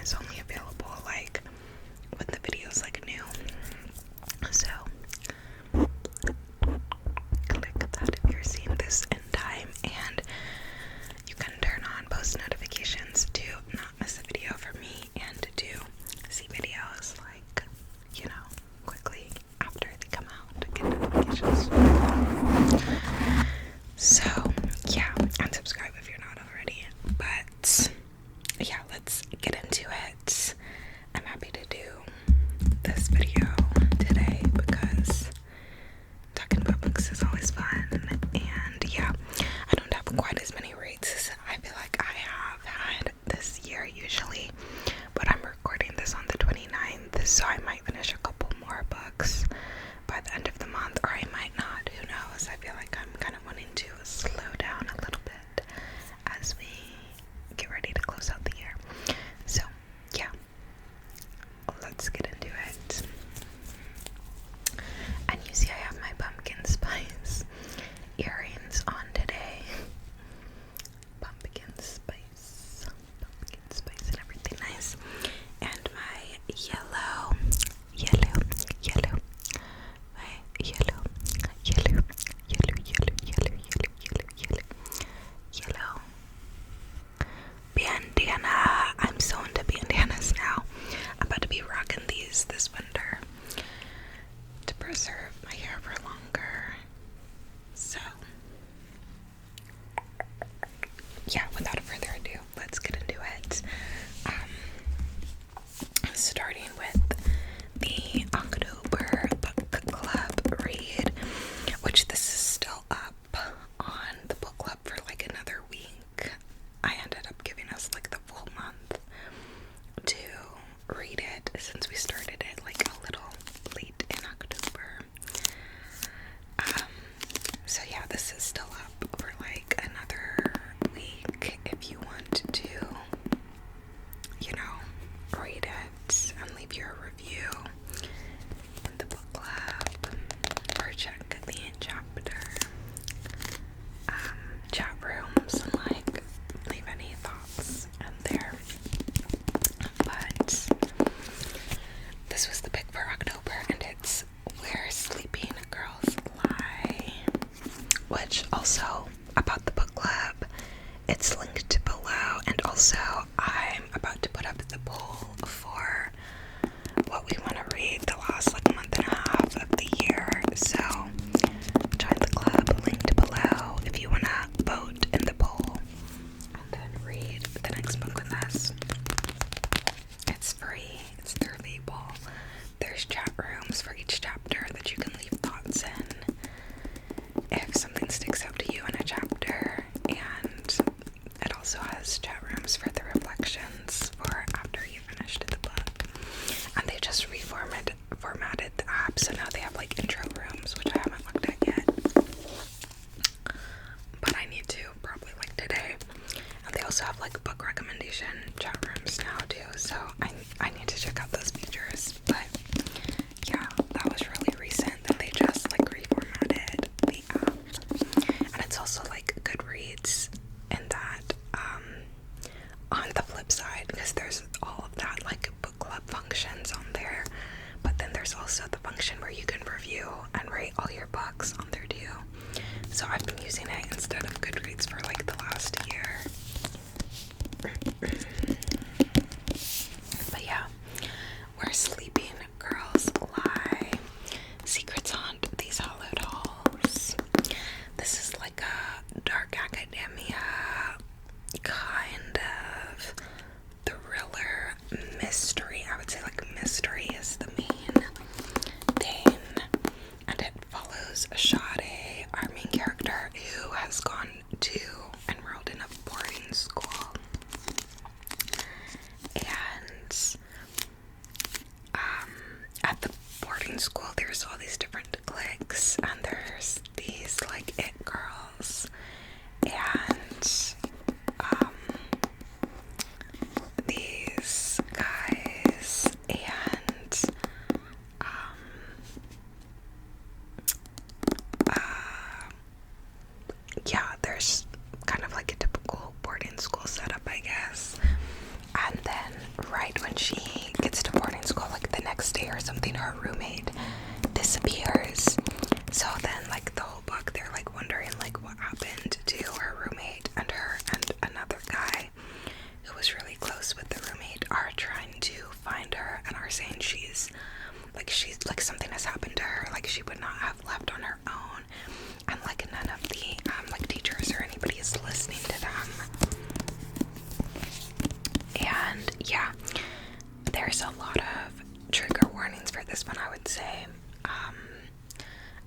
is only available like when the video's like new. So click that if you're seeing this in time, and you can turn on post notifications to not miss a video from me and to see videos like, you know, quickly after they come out to get notifications. So yeah, and subscribe if you're not already. But yeah, let's get into it. I'm happy to do this video today because talking about books is always fun. And yeah, I don't have quite as many reads as I feel like I have had this year usually, but I'm recording this on the 29th, so I might finish a couple more books by the end of the month, or I might not, who knows. I feel like I'm kind of wanting to slow down a little bit as we get ready to close out the year. So yeah, let's get into it. And you see I have my pumpkin spice earrings on today. Pumpkin spice and everything nice. And my yellow, bandana. I'm so into bandanas now. I'm about to be rocking these this winter to preserve my hair for longer. So yeah, without further ado, let's get into it. Starting with the October book club read, which this is still up on the book club for like another week. I ended up giving us like the full month to read it since we started it like a little late in October. So yeah, this is still up for like another week if you want to, you know, read it and leave your review in the book club, or check the chapter chat rooms and like leave any thoughts in there. But this was the pick for October, and it's Where Sleeping Girls Lie, which also about the book club, it's linked below, and also I'm about to put up the poll for what we want to read the last like month and a half of the year. So join the club linked below if you want to vote in the poll and then read the next book with us. It's free, it's through Fable. There's chat rooms for each chapter that you can leave thoughts in if something sticks out to you in a chapter, and it also has chat rooms for the reflections for after you finished the book. And they just reformatted the app, so now they have like intro rooms, which I haven't looked at yet, but I need to probably like today. And they also have like book recommendation chat rooms now too, so I need to check out those features. But yeah, that was really recent that they just like reformatted the app. And it's also like Goodreads in that on the flip side, because there's all of that like book club functions on there, but then there's also the function where you can review and rate all your books on there too. So I've been using it instead of Goodreads for like the last year. But yeah, Where Sleeping Girls Lie, Secrets Haunt These Hollowed Halls. This is like a dark academia kind of thriller mystery. I would say like mystery is the main thing, and it follows Sade, our main character, who has gone to enrolled in a boarding school. And at the boarding school there's all these different cliques, and there's these like it girls, and these guys, and yeah, there's kind of like a typical boarding school setup, I guess. And then right when she gets to boarding school, like the next day or something, her roommate disappears. So then, like, the whole book, they're like wondering like what happened to her roommate, and her and another guy who was really close with the roommate are trying to find her and are saying she's like something has happened to her, like she would not have left on her own, and like none of the like teachers or anybody is listening to them. And yeah, there's a lot of trigger warnings for this one, I would say.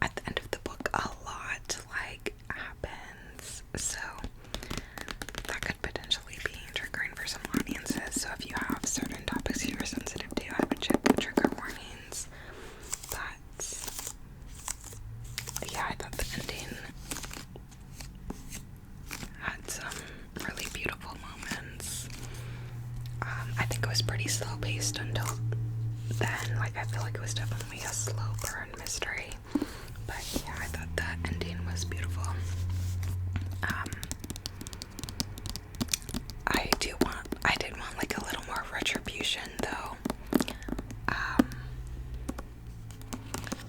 At the end of the book, a lot like happens, so that could potentially be triggering for some audiences. So if you have certain topics you're sensitive to, I would check the trigger warnings. But yeah, I thought the ending had some really beautiful moments. I think it was pretty slow paced until then. Like, I feel like it was definitely a slow burn mystery. But yeah, I thought the ending was beautiful. I did want like a little more retribution though.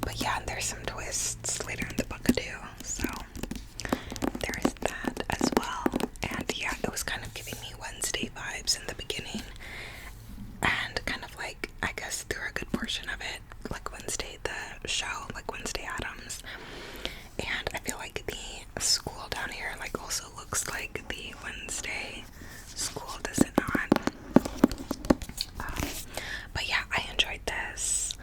But yeah, and there's some twists later in the book too, so there is that as well. And yeah, it was kind of giving me Wednesday vibes in the beginning, and kind of like, I guess through a good portion of it, like Wednesday the show, like Wednesday Addams. And I feel like the school down here like also looks like the Wednesday school, does it not? But yeah, I enjoyed this.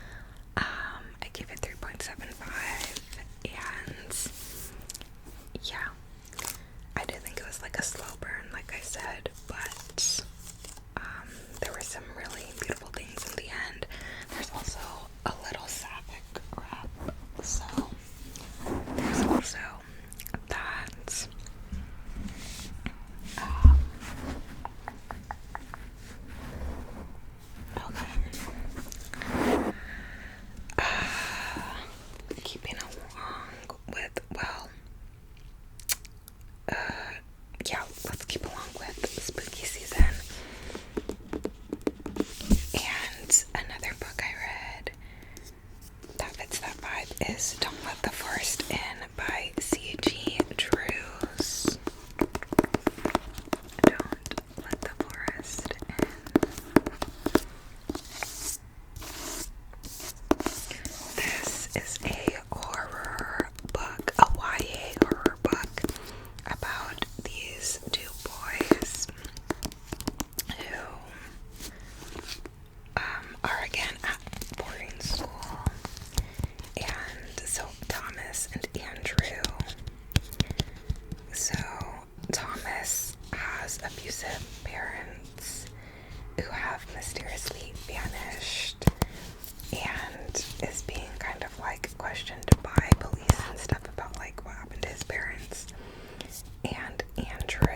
I gave it 3.75, and yeah, I did think it was like a slow burn, like I said, but there were some really beautiful things in the end. There's also a little sapphic rap, so there's also that. Okay. Keeping along with, well, yeah, let's keep along with spooky season. And another book I read that fits that vibe is Don't Let the Forest In by C.G. Drews. Don't Let the Forest In. This is a horror book, a YA horror book about these two boys who are again at boarding school. And so Thomas and Andrew. So Thomas has abusive parents who have mysteriously vanished and is being kind of like questioned by police and stuff about like what happened to his parents. And Andrew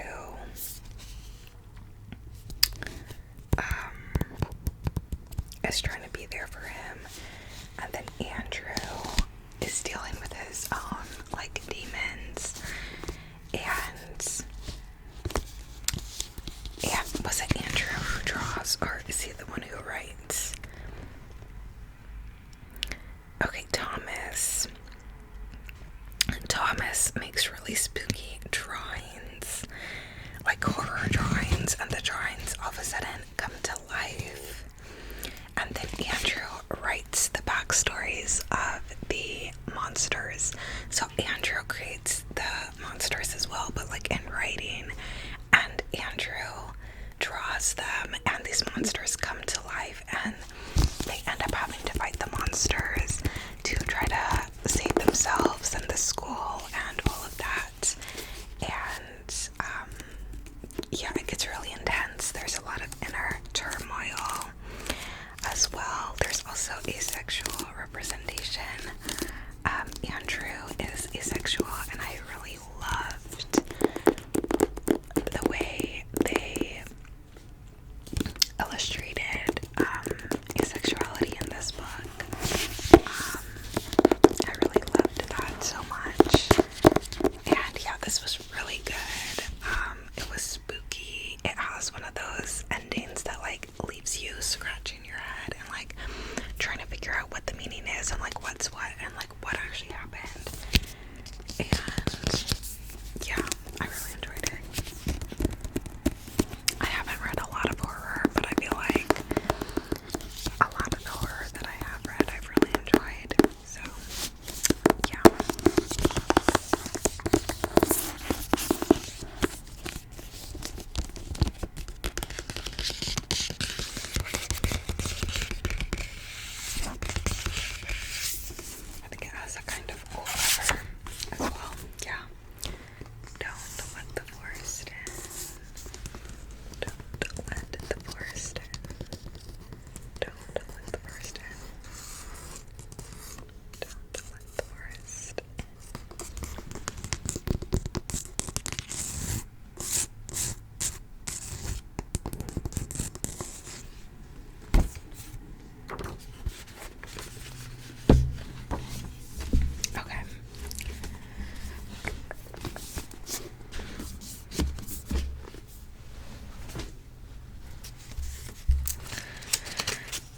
is trying to be there for him, and then Andrew is dealing with his own like demons. And was it Andrew who draws, or is he the one who writes? Okay, Thomas makes really spooky drawings, like horror drawings, and the drawings all of a sudden come to life. And then Andrew writes the backstories of the monsters. So Andrew creates the monsters as well, but like in writing. And Andrew draws them, and these monsters come to life, and they end up having to fight the monsters to try to save themselves and the school and all of that. And yeah, it gets really intense. There's a lot of inner turmoil as well. There's also asexual representation. Andrew is asexual, and I really loved the way they illustrated asexuality in this book. I really loved that so much. And yeah, this was really good. It was spooky. It has one of those endings that like leaves you meaning is and like what's what and like what actually happened. And yeah, I really enjoyed it. I haven't read a lot of horror, but I feel like a lot of the horror that I have read I've really enjoyed. So yeah. I think it has a kind of cool cover as well. Yeah. Don't let the forest in. Don't let the forest in. Don't let the forest in. Don't let the forest in. Okay.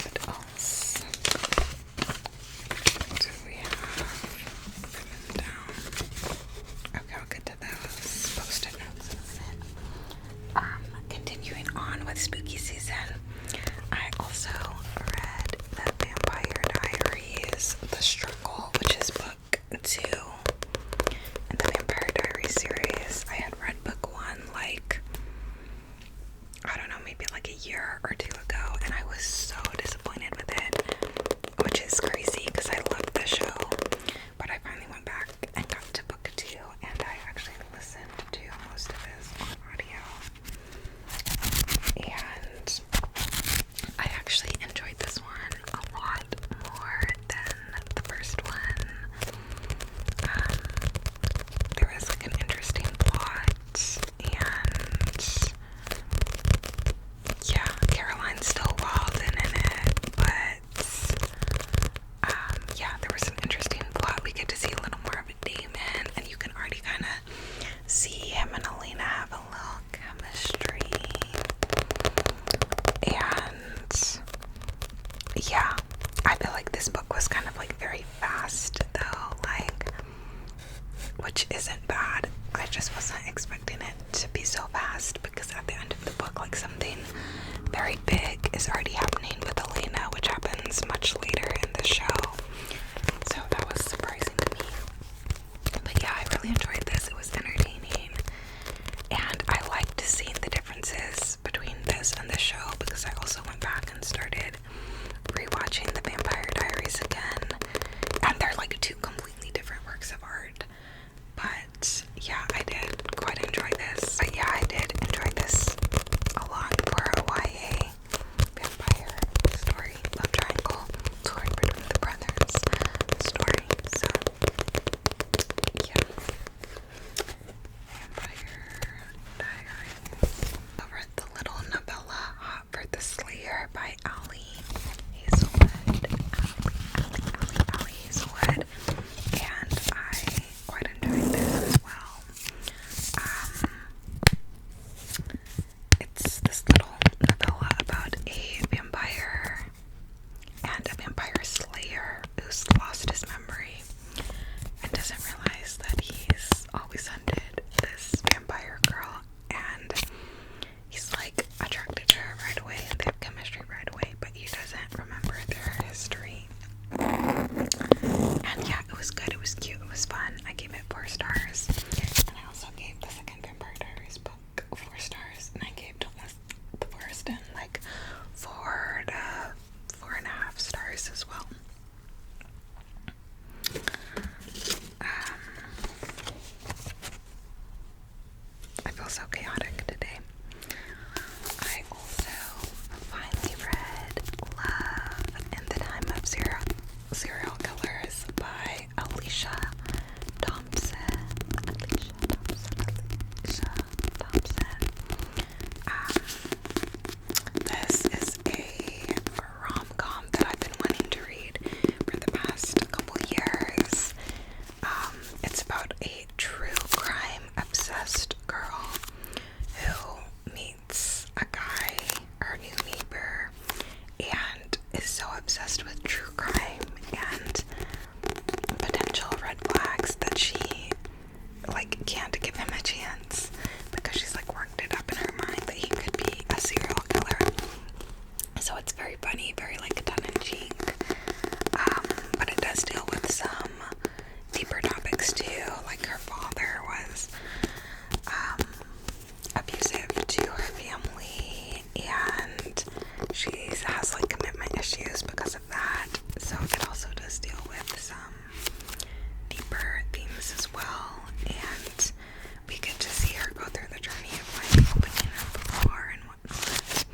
What else do we have written down? Okay, I'll get to those post-it notes in a minute. Continuing on with spooky season, I also read The Vampire Diaries, The Struggle, which is book 2 in the Vampire Diaries series. I had read book 1 like, I don't know, maybe like a year or 2 ago, and I was so disappointed with it, which is crazy because I loved the show. But I finally went back and got to book 2, and I actually listened to most of this on audio. And I actually enjoyed this one a lot more than the first one. There was like an interesting plot, and yeah, Caroline's still wild and in it, but yeah, there was an interesting plot. We get to see a little more of a Damon, and you can already kind of see him and Elena have a little chemistry. And yeah, I feel like this book was kind of like very fast though, like, which isn't bad. I just wasn't expecting it to be so fast because at the end of the book, like, something very big is already happening with Elena, which happens much later in the show. So that was surprising to me. But yeah, I really enjoyed this. It was entertaining. And I liked seeing the differences between this and the show because I also went back and started rewatching The Vampire Diaries again. And they're like two completely different works of art. But yeah, I did quite enjoy this. But yeah, I did enjoy this a lot for a YA vampire story, love triangle story between the brothers story. So yeah, Vampire Diaries. I read the little novella Hot for the Slayer by Ali Hazelwood. Ali Hazelwood. And I quite enjoyed this as well. It's this little novella about a vampire and a vampire slayer who's lost his memory and doesn't realize that he's always hunted this vampire girl, and he's like attracted to her right away and they have chemistry right away, but he doesn't remember their history. And yeah, it was good, it was cute, it was fun. I gave it 4 stars. And I also gave the second Vampire Diaries book 4 stars, and I gave the first in like 4 to 4.5 stars as well. I feel so chaotic today. I also finally read Love in the Time of Serial Killers by Alicia Thompson. This is a rom-com that I've been wanting to read for the past couple years. It's about a true crime obsessed girl who meets a guy, her new neighbor, and is so obsessed with true crime can't give him a chance because she's like worked it up in her mind that he could be a serial killer. So it's very funny, very like tongue-in-cheek, but it does deal with some deeper topics too. Like her father was abusive to her family, and she has like commitment issues because of that. So it also does deal with some deeper themes as well, and we get to see her go through the journey of like opening up a bar and whatnot.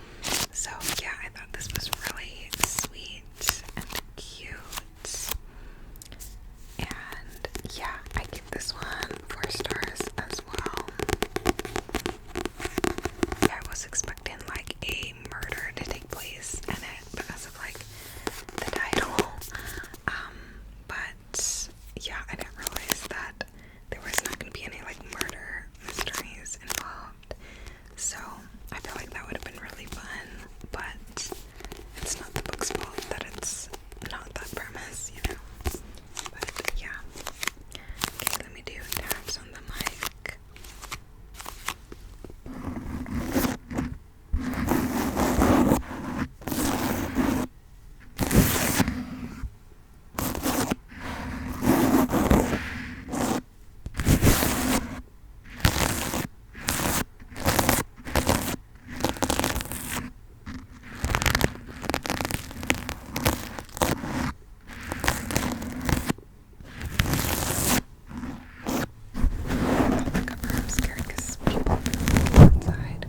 So yeah, I thought this was really sweet and cute, and yeah, I give this one 4 stars as well. I was expecting like a murder to take place in it because of like the title, but yeah, I didn't realize that there was not going to be any like murder mysteries involved. So I feel like that would have been really fun, but it's not the book's fault that it's not that premise, you know. But yeah. Okay, let me do taps on the mic. I'm scared because people outside.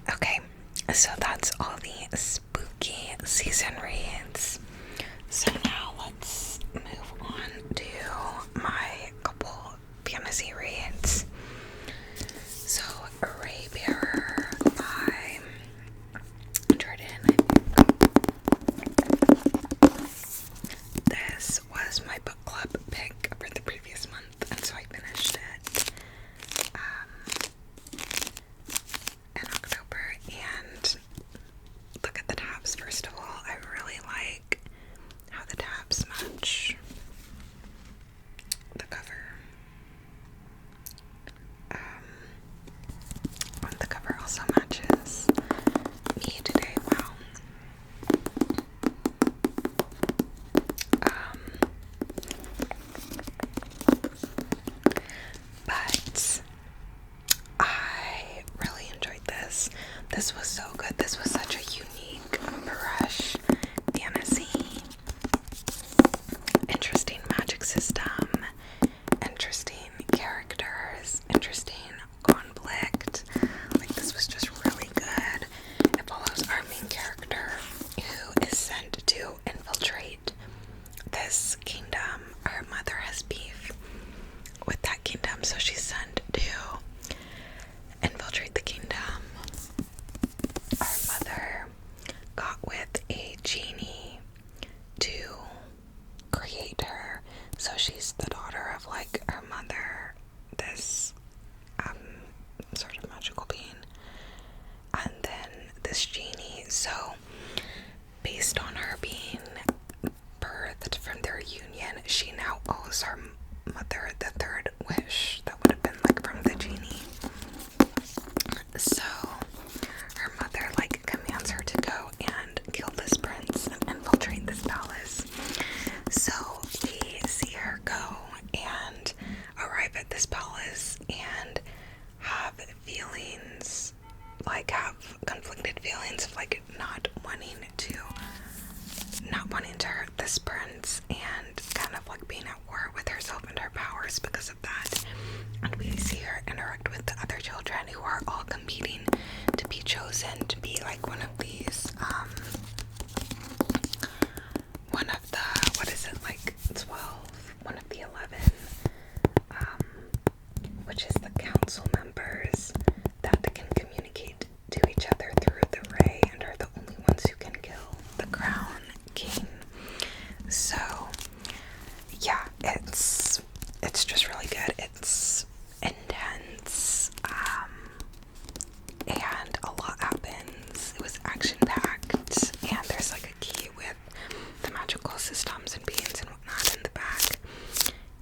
Okay, so that's all the spooky season reads. So now let's move on to my couple fantasy reads. So Raybearer by Jordan. This was my book club pick for the previous month, and so I finished it in October. And look at the tabs. First of all, I really like how the tabs match the cover. The cover also matches me today. Wow. But I really enjoyed this. This was so good. This was such a unique, fresh fantasy. Interesting magic system, interesting characters, interesting conflict. Like, this was just really good. It follows our main character who is sent to infiltrate this kingdom. Her mother has beef with that kingdom, so she's sent to infiltrate the kingdom. Our mother got with a genie to create her, so she's the daughter of like her mother, this sort of magical being, and then this genie. So based on her being birthed from their union, she now owes her mother the 3rd wish that would have been like from the genie. So her mother like commands her to go and kill this prince and infiltrate this palace. So we see her go and arrive at this palace and have feelings, like have conflicted feelings of like not wanting to hurt this prince, and kind of like being at war with herself and her powers because of that. And we see her interact with the other children who are all competing to be chosen to be like one of these yeah, it's just really good. It's intense, and a lot happens. It was action-packed, and there's like a key with the magical systems and beings and whatnot in the back.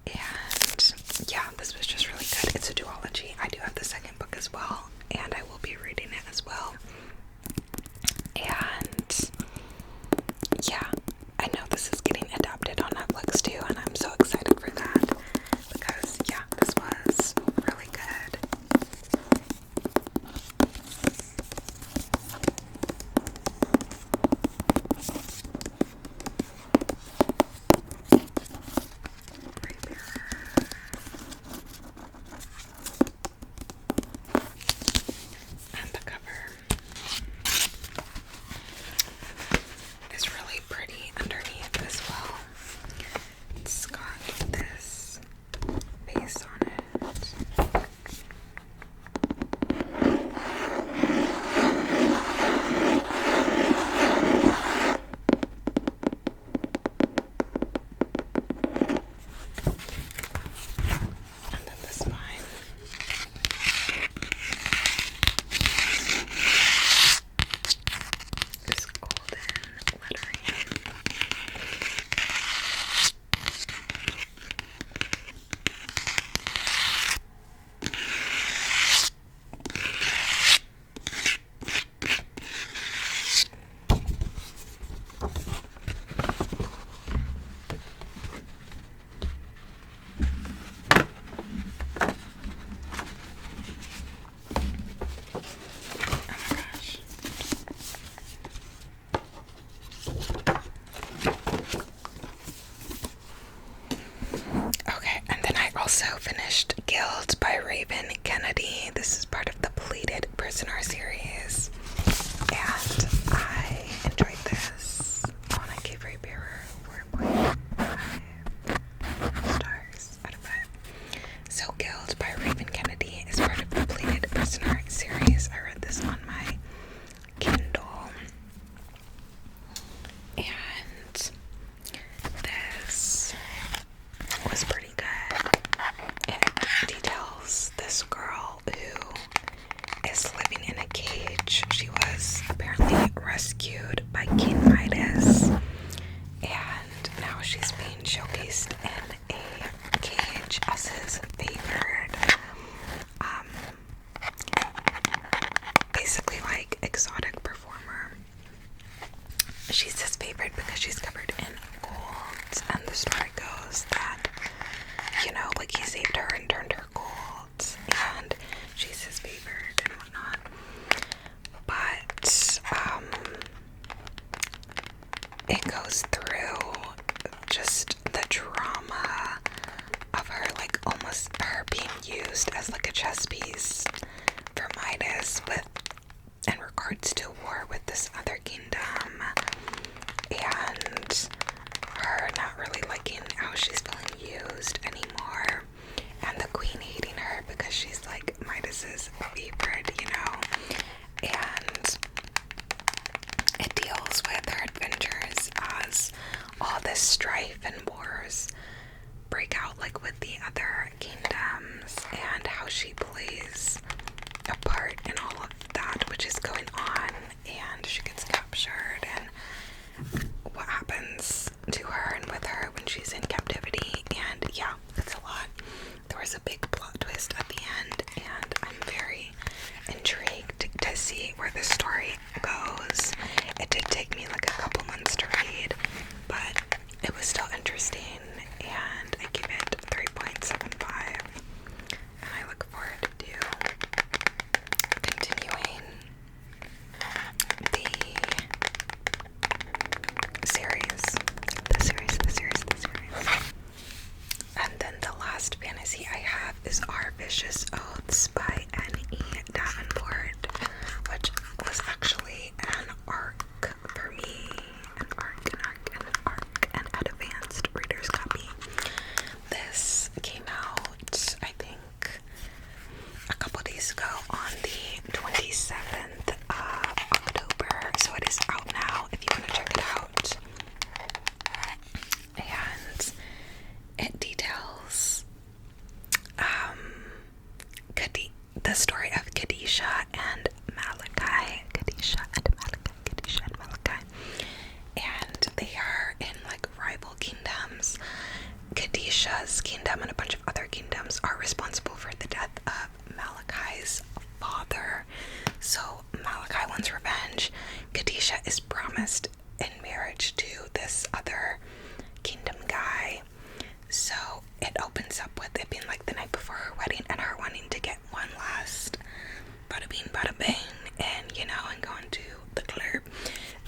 And yeah, this was just really good. It's a duology. I do have the second book as well, and I will be reading it as well. And yeah, I know this is getting adapted on Netflix too, and I'm so excited for that because yeah, this was really good. And the cover is really pretty underneath as well. It's got this face on it. And then the spine is golden lettering. Okay, and then I also finished Gild by Raven Kennedy. This is part of the Pleated Prisoner series, and I enjoyed this. Oh, and I gave Raybearer 4.5 stars out of 5. So Gild by Raven Kennedy is part of the Pleated Prisoner series. I read this on my Kindle, and this was pretty good. It details this girl who is living in a cage. She was apparently rescued by King Midas, and now she's being showcased in a cage as his favored, basically like exotic performer. She's his favorite because she's covered in gold, and the story goes that, you know, like he saved her and turned her gold, and she's his favorite and whatnot. But it goes through just the drama of her, like almost her being used as like a chess piece for Midas with in regards to war with this other kingdom, and her not really liking how she's feeling used anymore, and the queen hating her because she's like Midas's favorite, you know. And it deals with her adventures as all this strife and wars break out, like with the other kingdoms, and how she plays a part in all of that which is going on, and she gets captured, and what happens to her and with her when she's in captivity. And yeah, it's a lot. There was a big plot twist at the end, and I'm very intrigued to see where the story goes. It did take me like a couple months to read, but it was still interesting, and I give it 3.75, and I look forward to continuing the series. And then the last fantasy I have is Our Vicious Oaths by N.E. Davenport, which was actually an arc for me, an advanced reader's copy. This came out, I think, a couple days ago on the 27th of October, so it is out now if you want to check it out. And it the story of Khadijah and Malachi. Khadijah and Malachi. Khadijah and Malachi. And they are in like rival kingdoms. Khadijah's kingdom and a bunch of other kingdoms are responsible for the death of Malachi's father. So Malachi wants revenge. Khadijah is promised in marriage to this other kingdom guy. So it opens up with it being like the night before her wedding and her wanting to get one last bada bing bada bang and and going to the club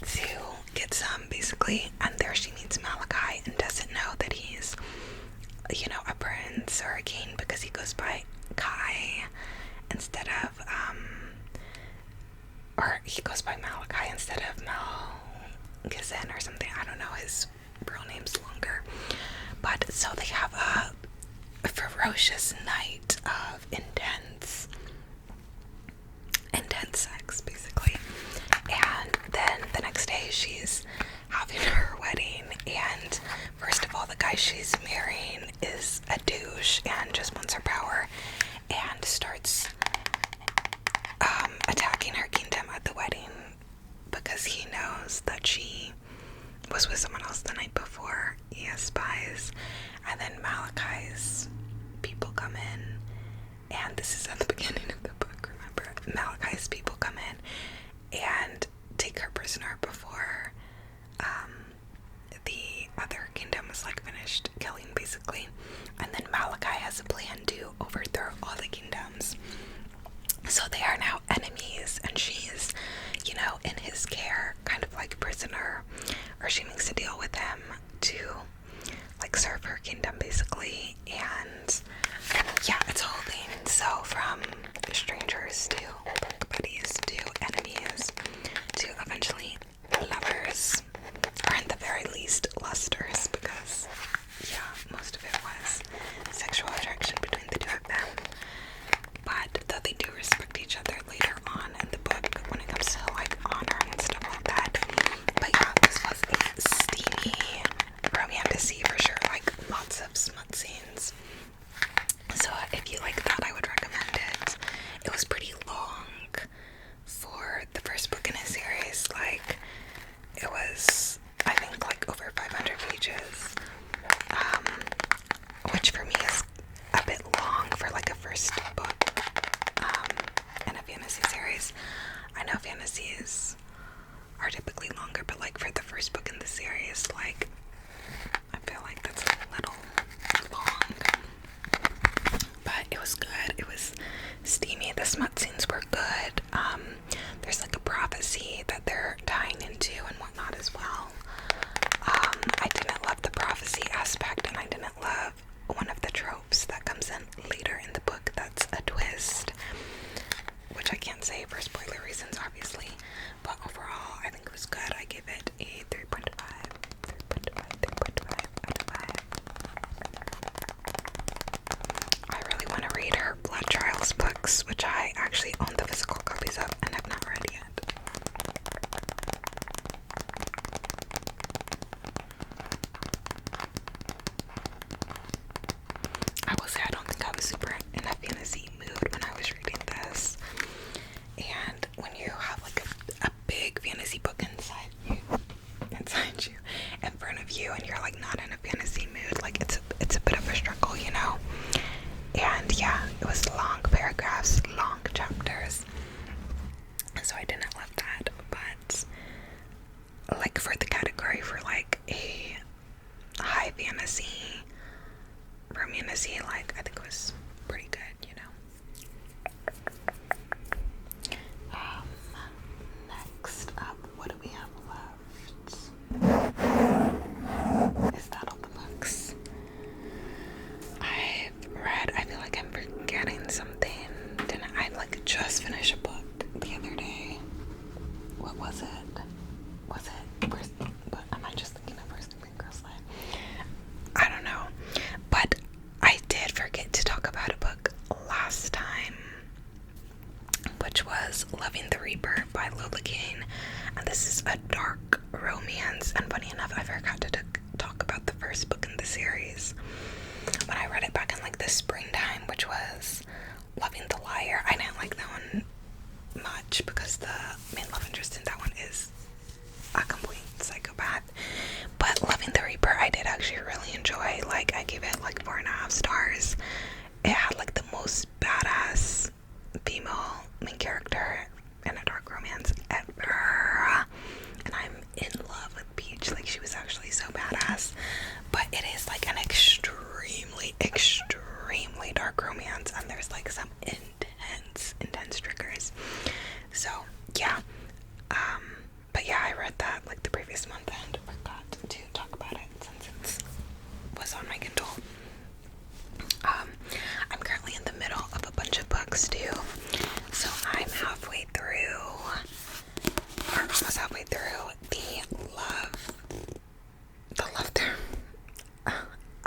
to get some basically. And there she meets Malachi and doesn't know that he's a prince or a king because he goes by Kai instead of or he goes by Malachi instead of Malgazin or something. I don't know, his real name's longer. But so they have a ferocious night of intense sex basically. And then the next day she's having her wedding, and first of all the guy she's marrying is a douche and just wants her power and starts attacking her kingdom at the wedding because he knows that she was with someone else the night before. He has spies. And then Malachi's people come in, and this is at the beginning of the book, remember? Malachi's people come in and take her prisoner before the other kingdom is like finished killing basically. And then Malachi has a plan to overthrow all the kingdoms. So they are now enemies, and she's, in his care, kind of like prisoner, or she makes a deal with him to like serve her kingdom basically. And yeah, it's a whole thing. So from strangers to book buddies to enemies to eventually lovers, or in the very least lusters, because yeah, most of it was sexual attraction between the two of them. But though they do respect each other later on in the book when it comes to like honor and stuff like that. But yeah, this was a steamy romantasy for sure, like lots of smut scenes. So if you like that, I would recommend it. It was pretty long for the first book in a series. Like it was, I think, like over 500 pages, which for me is a bit long for like a first book in a fantasy series. I know fantasies are typically longer, but like for the first book in the series, like I feel like that's a little long. But it was good. It was steamy. The smut scenes were good. There's like a prophecy that they're tying into and whatnot as well. I didn't love the prophecy aspect, and I didn't love one of the tropes that comes in later in the book that's a twist, which I can't say for spoiler reasons obviously, but overall I think it was good. I give it a 3.5 out of 5. I really want to read her Blood Trials books, which I actually own the physical copies of and have not read yet. I will say I don't think I was super in a fantasy mood when I was reading this. And when you have like a big fantasy book inside you, in front of you, and you're like not in a fantasy mood, like it's a bit of a struggle, And yeah, it was long paragraphs, long chapters. So I didn't love that, but like for the category for like a high fantasy romantasy, like I think it was pretty good, Next up, what do we have left? Is that all the books I've read? I feel like I'm forgetting something. Didn't I like just finish a book the other day? What was it? What am I just thinking of First Degree Girls Life? I don't know. But I did forget to talk about a book last time, which was Loving the Reaper by Lola Kane. And this is a dark romance, and funny enough, I forgot to talk about the first book in the series. When I read it back in like the springtime, which was Loving the Liar, I didn't didn't like that one much because the main love interest in that one is a complete psychopath. But Loving the Reaper, I did actually really enjoy. Like, I gave it like 4.5 stars. It had like the most badass female main character in a dark romance ever, and I'm in love with Peach. Like, she was actually so badass. But it is like an extremely dark romance, and there's like some intense triggers. So yeah, but yeah, I read that like the previous month and forgot to talk about it since it was on my Kindle. I'm currently in the middle of a bunch of books too, so I'm halfway through, or almost halfway through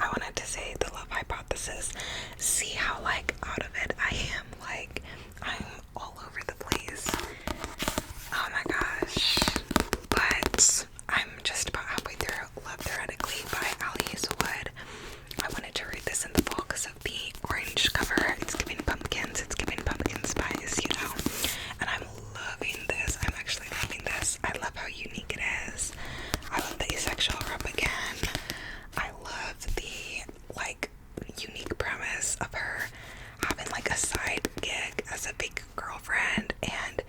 I wanted to say the Love Hypothesis. See how like out of it I am. Like, I'm all over the place. Oh my gosh. But I'm just about halfway through Love Theoretically by Alice Wood. I wanted to read this in the fall because of the orange cover. It's giving pumpkins. It's giving pumpkin spice, you know. And I'm loving this. I'm actually loving this. I love how unique it is. I love the asexual rub again. I love the like unique premise of her having like a side gig as a big girlfriend and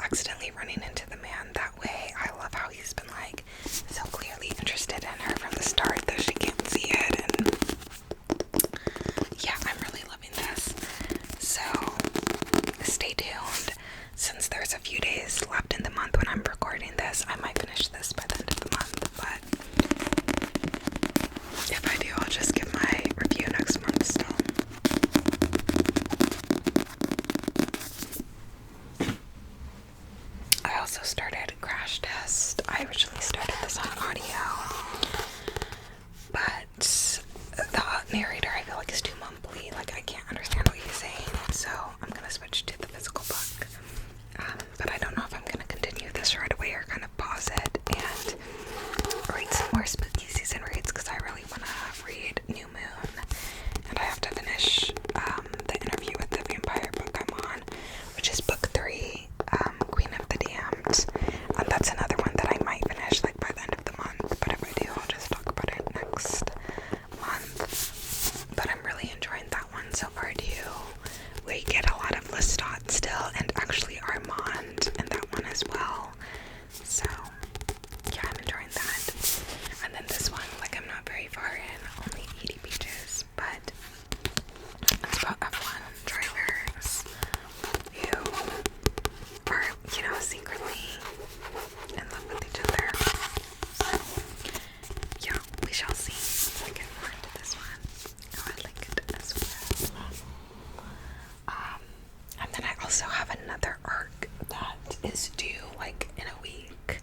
accidentally running into the man that way. I love how he's been like so clearly interested in her from the start, though she can't see it. And yeah, I'm really loving this. So stay tuned. Since there's a few days left in the month when I'm recording this, I might finish this by the end of the month, but if I do, I'll just give my review next month still. I also started Crash Test. I originally started this on audio, but the narrator I feel like is too mumbly. Like, I can't understand what he's saying, so I'm gonna switch to the physical book. But I don't know if I'm gonna continue this right away or kind of pause it and read some more spooky season reads, because I really want to read New Moon, and I have to finish the Interview with the Vampire book I'm on, which is book 3, Queen of the Damned, and that's another one that I might finish like by the end of the month, but if I do, I'll just talk about it next month. But I'm really enjoying that one so far too. We get a lot of Lestat still, and actually Armand in that one as well, so yeah, I'm enjoying that. And then this one, like, I'm not very far in, only 80 pages, but it's about F1 drivers who are, you know, secretly in love with each other. So yeah, we shall see once I get more into this one. Oh, I like it as well. And then I also have another arc that is due like in a week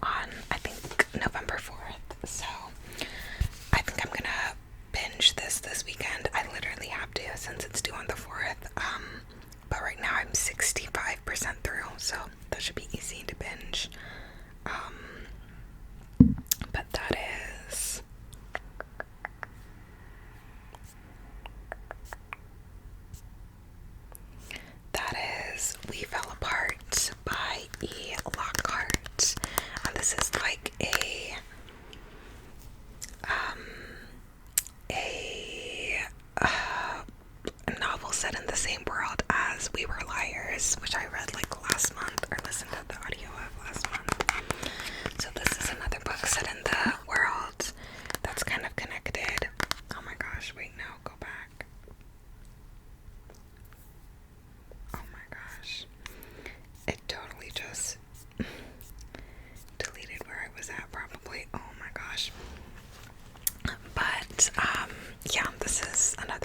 on, I think, November 4th. So I think I'm gonna binge this weekend. I literally have to since it's due on the 4th. But right now I'm 65% through, so that should be easy to binge. But that is We Fell Apart by E. Lockhart. And this is like a novel set in the same world as We Were Liars, which I read like last month, or listened to the audio of last month. So this is another book set in the world that's kind of connected. Oh my gosh, wait, no, go back. Oh my gosh. It totally just deleted where I was at, probably. Oh my gosh. But yeah, this is another